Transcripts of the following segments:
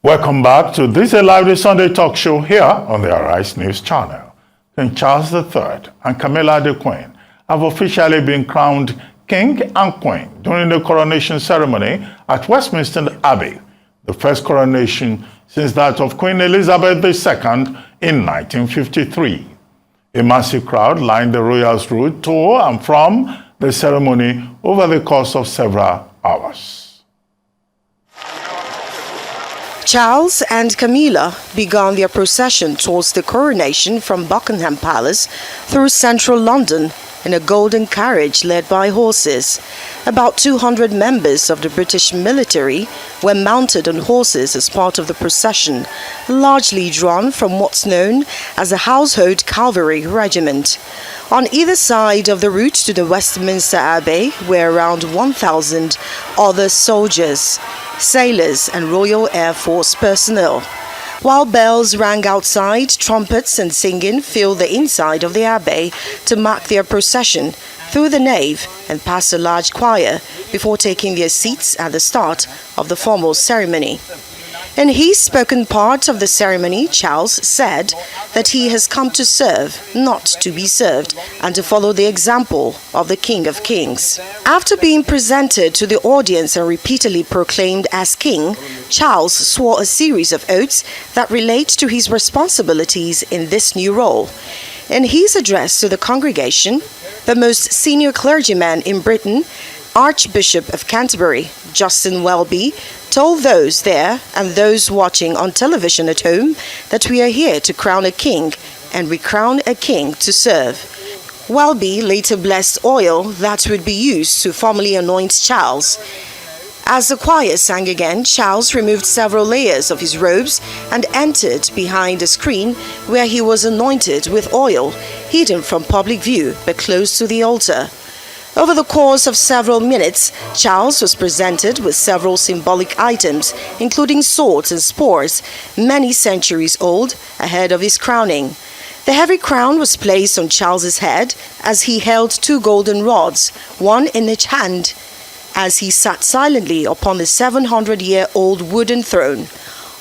Welcome back to this Live the Sunday talk show here on the Arise News channel. King Charles III and Camilla the Queen have officially been crowned King and Queen during the coronation ceremony at Westminster Abbey, the first coronation since that of Queen Elizabeth II in 1953. A massive crowd lined the royals' route to and from the ceremony over the course of several hours. Charles and Camilla began their procession towards the coronation from Buckingham Palace through central London in a golden carriage led by horses. About 200 members of the British military were mounted on horses as part of the procession, largely drawn from what's known as the Household Cavalry Regiment. On either side of the route to the Westminster Abbey were around 1,000 other soldiers, sailors and Royal Air Force personnel. While bells rang outside, trumpets and singing filled the inside of the abbey to mark their procession through the nave and past a large choir before taking their seats at the start of the formal ceremony. In his spoken part of the ceremony, Charles said that he has come to serve, not to be served, and to follow the example of the King of Kings. After being presented to the audience and repeatedly proclaimed as king, Charles swore a series of oaths that relate to his responsibilities in this new role. In his address to the congregation, the most senior clergyman in Britain, Archbishop of Canterbury, Justin Welby, told those there and those watching on television at home that we are here to crown a king, and we crown a king to serve. Welby later blessed oil that would be used to formally anoint Charles. As the choir sang again, Charles removed several layers of his robes and entered behind a screen where he was anointed with oil, hidden from public view but close to the altar. Over the course of several minutes, Charles was presented with several symbolic items, including swords and spears, many centuries old, ahead of his crowning. The heavy crown was placed on Charles's head as he held two golden rods, one in each hand, as he sat silently upon the 700-year-old wooden throne.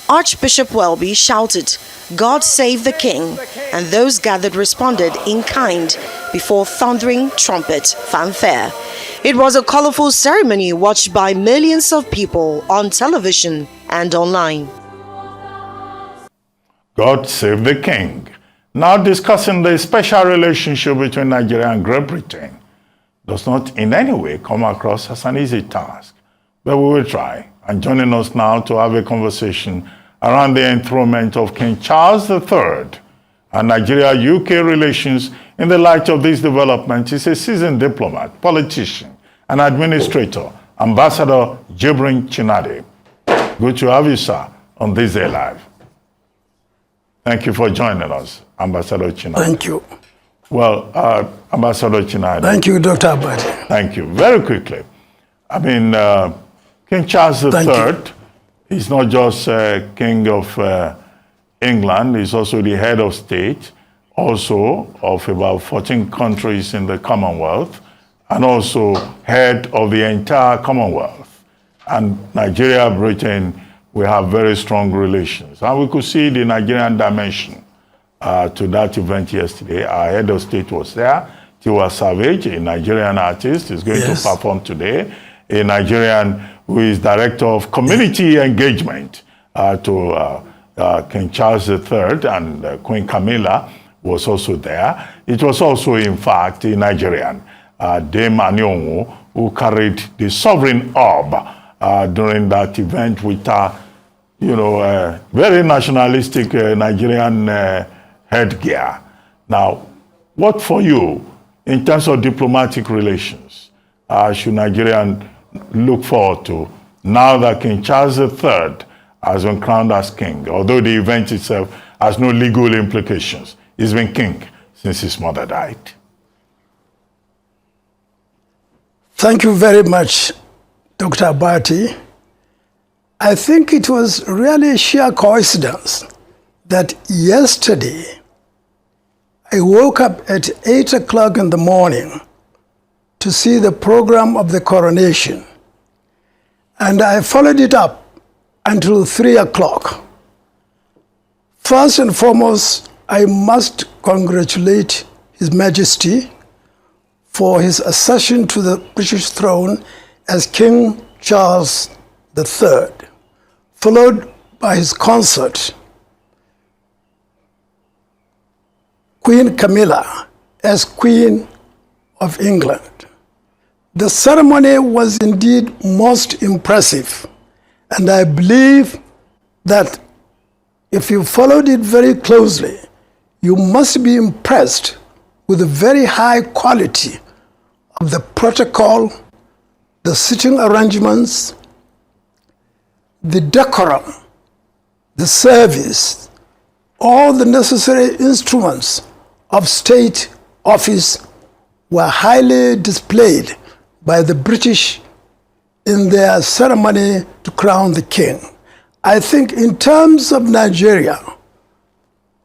Archbishop Welby shouted, "God save the King," and those gathered responded in kind before thundering trumpet fanfare. It was a colorful ceremony watched by millions of people on television and online. God save the King. Now discussing the special relationship between Nigeria and Great Britain does not in any way come across as an easy task, but we will try. And joining us now to have a conversation around the enthronement of King Charles III and Nigeria-UK relations in the light of this development is a seasoned diplomat, politician, and administrator, Ambassador Jubrin Chinade. Good to have you, sir, on This Day Live. Thank you for joining us, Ambassador Chinade. Thank you. Well, Ambassador Chinade. Thank you, Dr. Abadi. Thank you. Very quickly, I mean, King Charles III is not just King of England, he's also the head of state, also of about 14 countries in the Commonwealth, and also head of the entire Commonwealth. And Nigeria, Britain, we have very strong relations. And we could see the Nigerian dimension to that event yesterday. Our head of state was there. Tiwa Savage, a Nigerian artist, is going to perform today. A Nigerian who is Director of Community Engagement to King Charles III, and Queen Camilla was also there. It was also, in fact, a Nigerian, Dame Anyonwu, who carried the sovereign orb during that event with very nationalistic Nigerian headgear. Now, what for you, in terms of diplomatic relations, should Nigerian look forward to now that King Charles III has been crowned as king, although the event itself has no legal implications? He's been king since his mother died. Thank you very much, Dr. Abati. I think it was really a sheer coincidence that yesterday I woke up at 8 o'clock in the morning to see the program of the coronation. And I followed it up until 3 o'clock. First and foremost, I must congratulate His Majesty for his accession to the British throne as King Charles III, followed by his consort, Queen Camilla, as Queen of England. The ceremony was indeed most impressive, and I believe that if you followed it very closely, you must be impressed with the very high quality of the protocol, the sitting arrangements, the decorum, the service, all the necessary instruments of state office were highly displayed by the British in their ceremony to crown the king. I think in terms of Nigeria,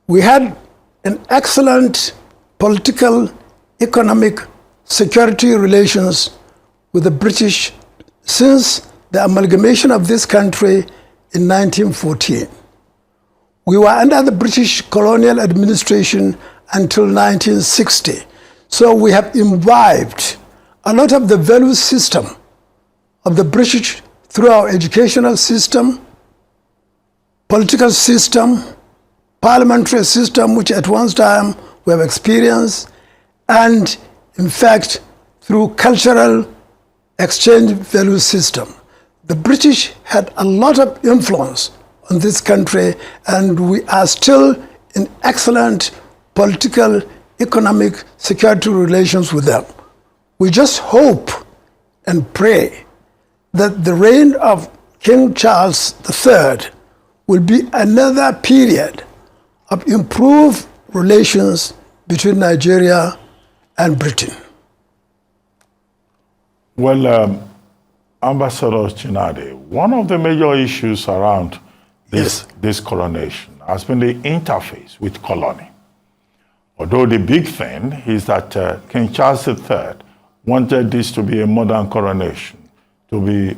we had an excellent political, economic, security relations with the British since the amalgamation of this country in 1914. We were under the British colonial administration until 1960. So we have imbibed a lot of the value system of the British through our educational system, political system, parliamentary system, which at one time we have experienced, and in fact, through cultural exchange value system. The British had a lot of influence on this country, and we are still in excellent political, economic, security relations with them. We just hope and pray that the reign of King Charles III will be another period of improved relations between Nigeria and Britain. Well, Ambassador Chinade, one of the major issues around this coronation has been the interface with colony. Although the big thing is that King Charles III wanted this to be a modern coronation, to be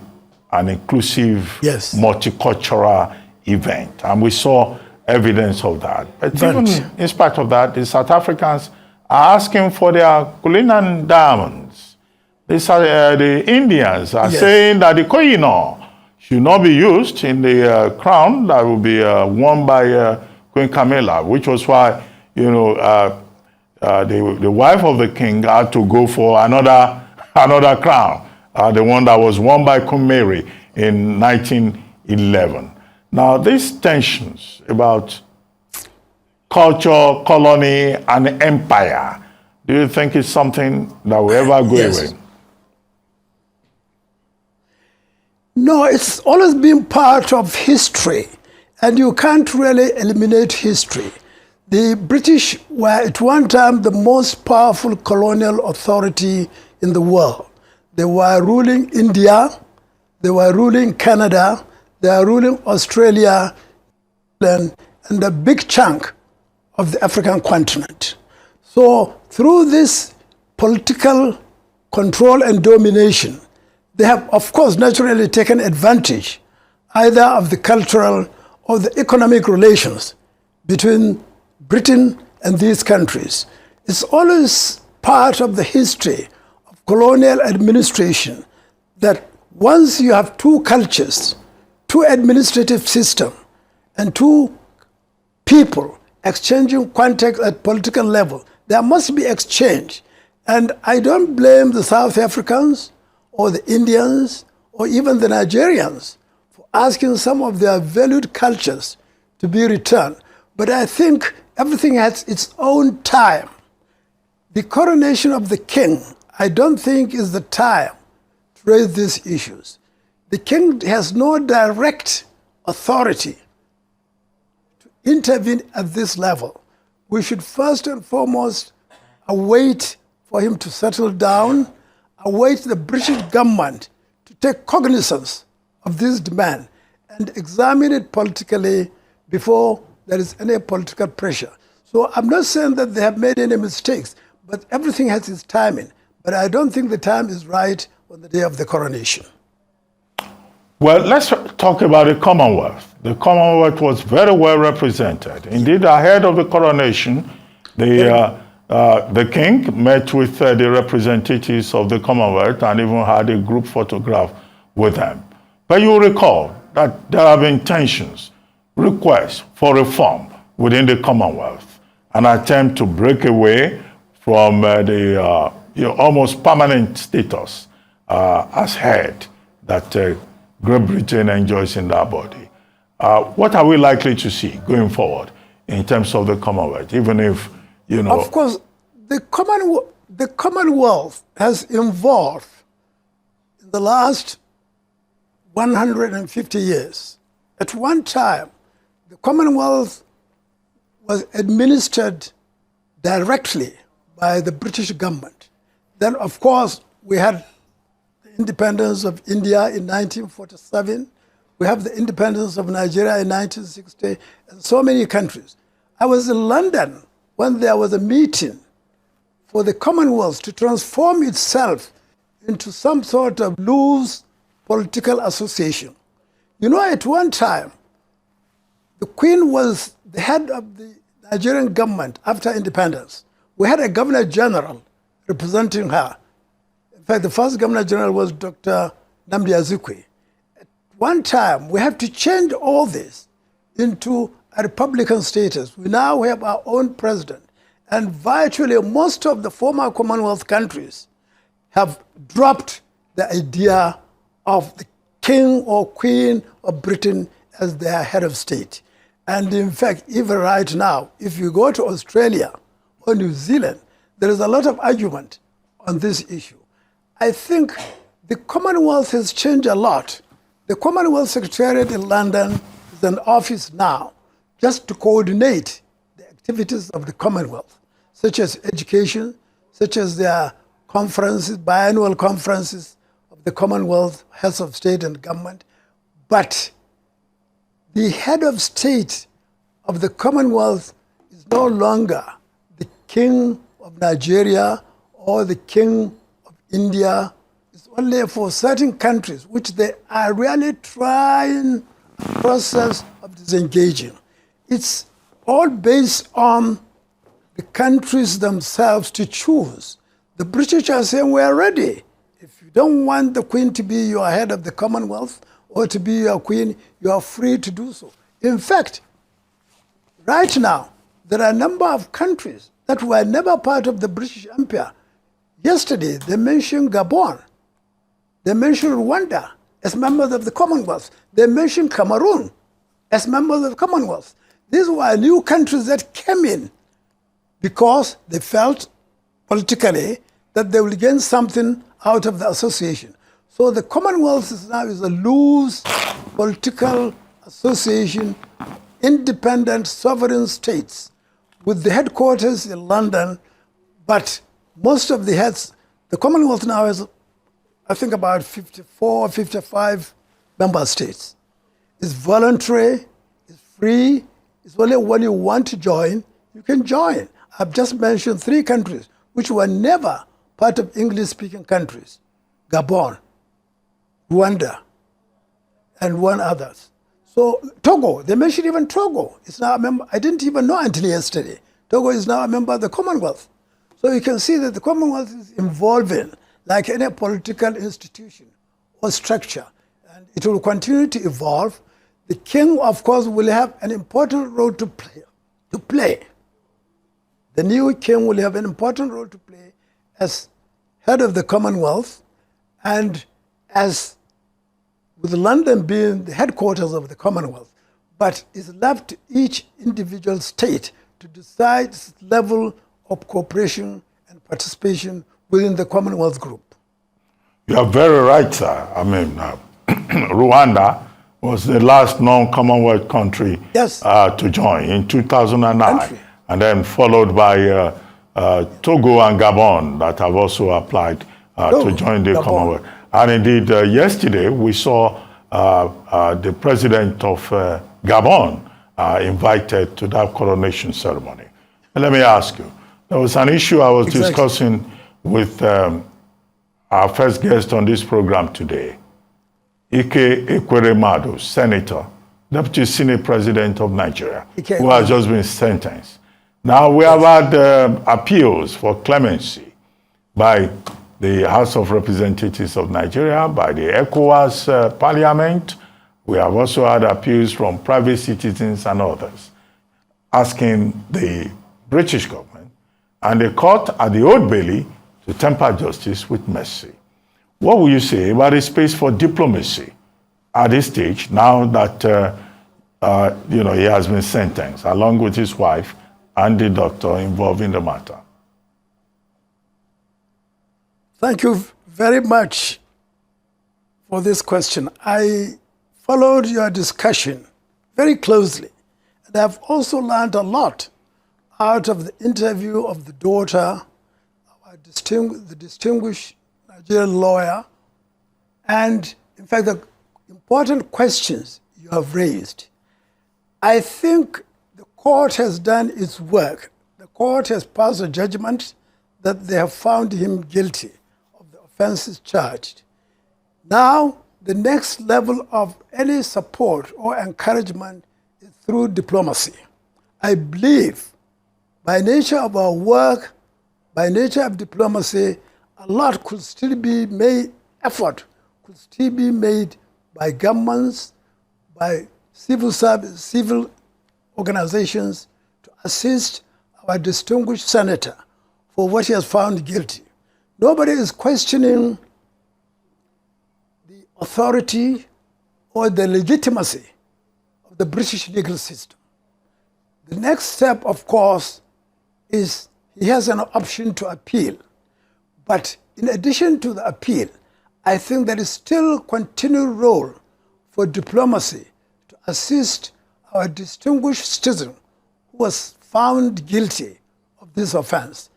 an inclusive, multicultural event. And we saw evidence of that. But even in spite of that, the South Africans are asking for their Cullinan diamonds. The Indians are saying that the Koh-i-Noor should not be used in the crown that will be worn by Queen Camilla, which was why, you know, the wife of the king had to go for another crown, the one that was worn by Queen Mary in 1911. Now, these tensions about culture, colony, and empire, do you think it's something that will ever go away? No, it's always been part of history, and you can't really eliminate history. The British were at one time the most powerful colonial authority in the world. They were ruling India, they were ruling Canada, they are ruling Australia, and a big chunk of the African continent. So through this political control and domination, they have, of course, naturally taken advantage either of the cultural or the economic relations between Britain and these countries. It's always part of the history of colonial administration that once you have two cultures, two administrative systems, and two people exchanging contacts at political level, there must be exchange. And I don't blame the South Africans or the Indians or even the Nigerians for asking some of their valued cultures to be returned. But I think everything has its own time. The coronation of the king, I don't think is the time to raise these issues. The king has no direct authority to intervene at this level. We should first and foremost await for him to settle down, await the British government to take cognizance of this demand and examine it politically before there is any political pressure. So I'm not saying that they have made any mistakes, but everything has its timing. But I don't think the time is right on the day of the coronation. Well, let's talk about the Commonwealth. The Commonwealth was very well represented. Indeed, ahead of the coronation, the king met with the representatives of the Commonwealth and even had a group photograph with them. But you recall that there have been tensions, requests for reform within the Commonwealth, an attempt to break away from the almost permanent status as head that Great Britain enjoys in that body. What are we likely to see going forward in terms of the Commonwealth, even if, Of course, the Commonwealth has evolved in the last 150 years. At one time, the Commonwealth was administered directly by the British government. Then, of course, we had the independence of India in 1947. We have the independence of Nigeria in 1960, and so many countries. I was in London when there was a meeting for the Commonwealth to transform itself into some sort of loose political association. At one time, the Queen was the head of the Nigerian government after independence. We had a Governor General representing her. In fact, the first Governor General was Dr. Nnamdi Azikiwe. At one time, we have to change all this into a Republican status. We now have our own president. And virtually most of the former Commonwealth countries have dropped the idea of the king or queen of Britain as their head of state. And in fact, even right now, if you go to Australia or New Zealand, there is a lot of argument on this issue. I think the Commonwealth has changed a lot. The Commonwealth Secretariat in London is an office now just to coordinate the activities of the Commonwealth, such as education, such as their conferences, biannual conferences of the Commonwealth, heads of state and government. But the head of state of the Commonwealth is no longer the king of Nigeria or the king of India. It's only for certain countries which they are really trying a process of disengaging. It's all based on the countries themselves to choose. The British are saying, we're ready. If you don't want the Queen to be your head of the Commonwealth or to be your Queen, you are free to do so. In fact, right now, there are a number of countries that were never part of the British Empire. Yesterday, they mentioned Gabon. They mentioned Rwanda as members of the Commonwealth. They mentioned Cameroon as members of the Commonwealth. These were new countries that came in because they felt politically that they will gain something out of the association. So the Commonwealth now is a loose political association, independent sovereign states with the headquarters in London, but most of the heads, the Commonwealth now has, I think, about 54 or 55 member states. It's voluntary, it's free, it's only when you want to join, you can join. I've just mentioned 3 countries which were never part of English-speaking countries: Gabon, Rwanda, and one others. So Togo, they mentioned even Togo. It's now a member. I didn't even know until yesterday. Togo is now a member of the Commonwealth. So you can see that the Commonwealth is evolving like any political institution or structure, and it will continue to evolve. The king, of course, will have an important role to play. The new king will have an important role to play as head of the Commonwealth, and as with London being the headquarters of the Commonwealth, but it's left to each individual state to decide its level of cooperation and participation within the Commonwealth group. You are very right, sir. I mean, Rwanda was the last non-Commonwealth country to join in 2009, and then followed by Togo and Gabon that have also applied to join the Commonwealth. And indeed, yesterday we saw the president of Gabon invited to that coronation ceremony. And let me ask you, there was an issue I was discussing with our first guest on this program today. Ike Ekweremadu, Senator, Deputy Senate President of Nigeria, who has just been sentenced. Now, we have had appeals for clemency by the House of Representatives of Nigeria, by the ECOWAS Parliament. We have also had appeals from private citizens and others asking the British government and the court at the Old Bailey to temper justice with mercy. What will you say about the space for diplomacy at this stage, now that he has been sentenced, along with his wife and the doctor involved in the matter? Thank you very much for this question. I followed your discussion very closely, and I've also learned a lot out of the interview of the daughter, the distinguished Nigerian lawyer, and in fact the important questions you have raised. I think the court has done its work. The court has passed a judgment that they have found him guilty of the offenses charged. Now, the next level of any support or encouragement is through diplomacy. I believe by nature of our work, by nature of diplomacy, a lot could still be made, effort could still be made by governments, by civil service, civil organizations to assist our distinguished senator for what he has found guilty. Nobody is questioning the authority or the legitimacy of the British legal system. The next step, of course, is he has an option to appeal. But in addition to the appeal, I think there is still a continued role for diplomacy to assist our distinguished citizen who was found guilty of this offense,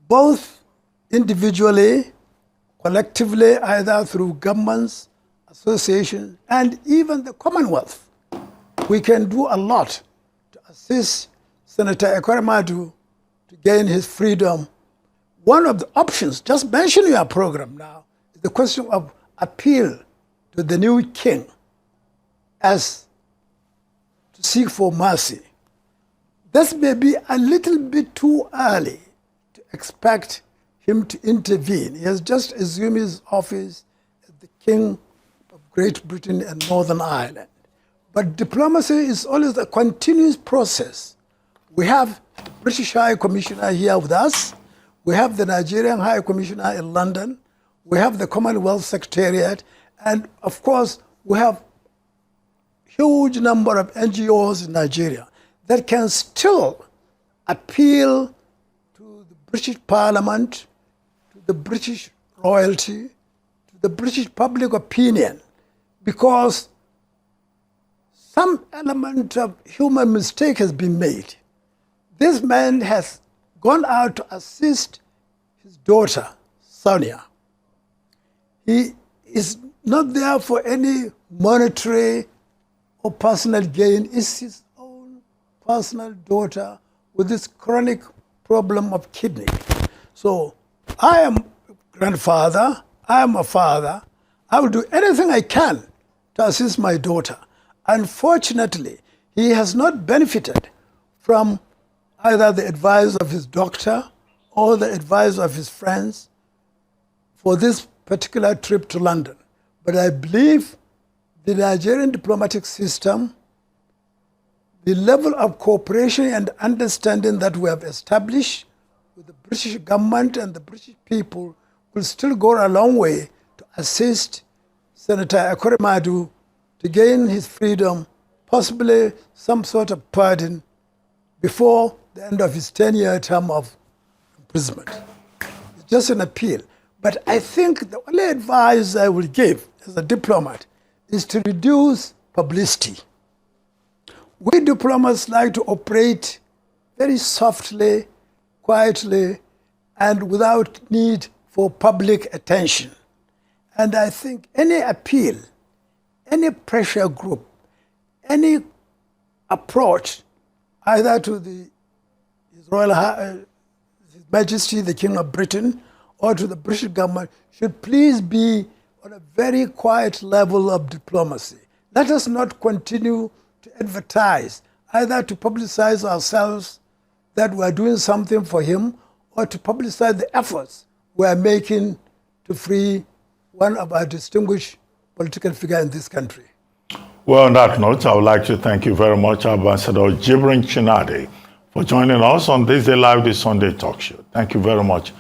both individually, collectively, either through governments, associations, and even the Commonwealth. We can do a lot to assist Senator Ekweremadu to gain his freedom. One of the options, just mentioning our program now, is the question of appeal to the new king as to seek for mercy. This may be a little bit too early to expect him to intervene. He has just assumed his office as the King of Great Britain and Northern Ireland. But diplomacy is always a continuous process. We have British High Commissioner here with us. We have the Nigerian High Commissioner in London. We have the Commonwealth Secretariat. And of course, we have huge number of NGOs in Nigeria that can still appeal to the British Parliament, to the British royalty, to the British public opinion, because some element of human mistake has been made. This man has gone out to assist his daughter, Sonia. He is not there for any monetary or personal gain. It's his own personal daughter with this chronic problem of kidney. So I am a grandfather, I am a father. I will do anything I can to assist my daughter. Unfortunately, he has not benefited from either the advice of his doctor or the advice of his friends for this particular trip to London. But I believe the Nigerian diplomatic system, the level of cooperation and understanding that we have established with the British government and the British people will still go a long way to assist Senator Ekweremadu to gain his freedom, possibly some sort of pardon before the end of his 10-year term of imprisonment. It's just an appeal. But I think the only advice I will give as a diplomat is to reduce publicity. We diplomats like to operate very softly, quietly, and without need for public attention. And I think any appeal, any pressure group, any approach, either to His Royal His Majesty, the King of Britain, or to the British government, should please be on a very quiet level of diplomacy. Let us not continue to advertise, either to publicize ourselves that we are doing something for him, or to publicize the efforts we are making to free one of our distinguished political figures in this country. Well, on that note, I would like to thank you very much, Ambassador Jubrin Chinade, for joining us on this Day Live, the Sunday Talk Show. Thank you very much